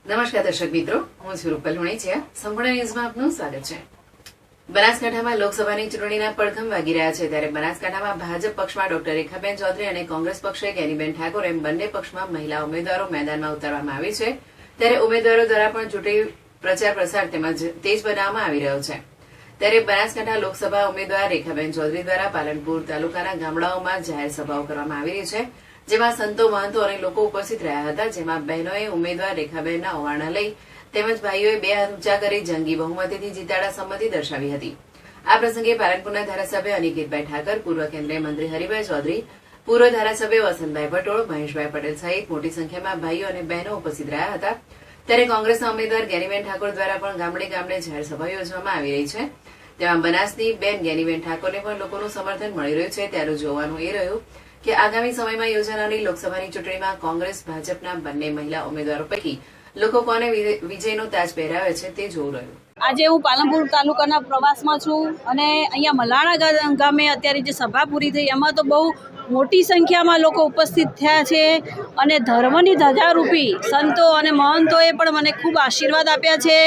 નમસ્કાર દર્શક મિત્રો, હું છું રૂપલ હુણેચિયા. સંપૂર્ણ ન્યૂઝમાં આપનું સ્વાગત છે. બનાસકાંઠામાં લોકસભાની ચૂંટણીના પડઘમ વાગી રહ્યા છે ત્યારે બનાસકાંઠામાં ભાજપ પક્ષમાં ડોક્ટર રેખાબેન ચૌધરી અને કોંગ્રેસ પક્ષે જ્ઞાનીબેન ઠાકોર એમ બંને પક્ષમાં મહિલા ઉમેદવારો મેદાનમાં ઉતારવામાં આવી છે. ત્યારે ઉમેદવારો દ્વારા પણ ચૂંટણી પ્રચાર પ્રસાર તેમજ તેજ બનાવવામાં આવી રહ્યો છે. ત્યારે બનાસકાંઠા લોકસભા ઉમેદવાર રેખાબેન ચૌધરી દ્વારા પાલનપુર તાલુકાના ગામડાઓમાં જાહેર સભાઓ કરવામાં આવી રહી છે, જેમાં સંતો મહંતો અને લોકો ઉપસ્થિત રહ્યા હતા. જેમાં બહેનોએ ઉમેદવાર રેખાબેનના ઓવારણા લઈ તેમજ ભાઈઓએ બે હાથ ઊંચા કરી જંગી બહુમતીથી જીતાડા સંમતિ દર્શાવી હતી. આ પ્રસંગે પાલનપુરના ધારાસભ્ય અનિકેતભાઈ ઠાકર, પૂર્વ કેન્દ્રીય મંત્રી હરિભાઈ ચૌધરી, પૂર્વ ધારાસભ્ય વસંતભાઈ પટોળ, મહેશભાઈ પટેલ સહિત મોટી સંખ્યામાં ભાઈઓ અને બહેનો ઉપસ્થિત રહ્યા હતા. ત્યારે કોંગ્રેસના ઉમેદવાર જ્ઞાનીબેન ઠાકોર દ્વારા પણ ગામડે ગામડે જાહેર સભા યોજવામાં આવી રહી છે. તેમાં બનાસની બેન જ્ઞાનીબેન ઠાકોરને પણ લોકોનું સમર્થન મળી રહ્યું છે. ત્યારે જોવાનું એ રહ્યું કે આગામી સમયમાં યોજાનારી લોકસભાની ચૂંટણીમાં કોંગ્રેસ ભાજપના બંને મહિલા ઉમેદવારો પૈકી લોકો કોને વિજયનો તાજ પહેરાવે છે તે જોવું રહ્યું. આજે હું પાલનપુર તાલુકાના પ્રવાસમાં છું અને અહીંયા મલાણા ગામે અત્યારે જે સભા પૂરી થઈ એમાં તો બહુ મોટી સંખ્યામાં લોકો ઉપસ્થિત થયા છે અને ધર્મની ધજારૂપી સંતો અને મહંતોએ પણ મને ખૂબ આશીર્વાદ આપ્યા છે.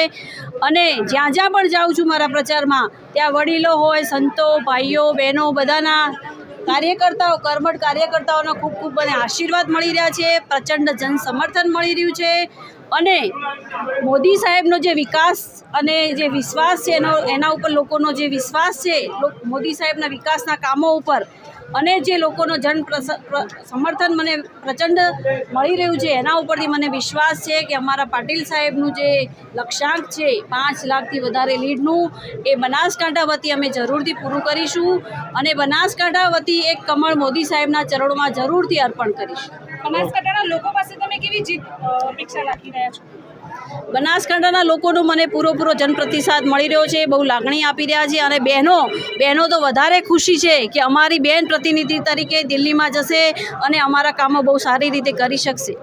અને જ્યાં જ્યાં પણ જાઉં છું મારા પ્રચારમાં ત્યાં વડીલો હોય, સંતો, ભાઈઓ, બહેનો, બધાના કાર્યકર્તાઓ, કર્મઠ કાર્યકર્તાઓના ખૂબ ખૂબ મને આશીર્વાદ મળી રહ્યા છે. પ્રચંડ જન સમર્થન મળી રહ્યું છે અને મોદી સાહેબનો જે વિકાસ અને જે વિશ્વાસ છે એના ઉપર લોકોનો જે વિશ્વાસ છે મોદી સાહેબના વિકાસના કામો ઉપર અને જે લોકોનો સમર્થન મને પ્રચંડ મળી રહ્યું છે એના ઉપરથી મને વિશ્વાસ છે કે અમારા પાટીલ સાહેબનું જે લક્ષ્યાંક છે 5 લાખથી વધારે લીડનું એ બનાસકાંઠા વતી અમે જરૂરથી પૂરું કરીશું અને બનાસકાંઠા વતી એક કમળ મોદી સાહેબના ચરણોમાં જરૂરથી અર્પણ કરીશું. બનાસકાંઠાના લોકો પાસે તમે કેવી જીત અપેક્ષા રાખી રહ્યા છો? બનાસકાંઠાના લોકોનો મને પૂરો જનપ્રતિસાદ મળી રહ્યો છે, બહુ લાગણી આપી રહ્યા છે અને બહેનો તો વધારે ખુશી છે કે અમારી બહેન પ્રતિનિધિ તરીકે દિલ્હીમાં જશે અને અમારા કામો બહુ સારી રીતે કરી શકશે.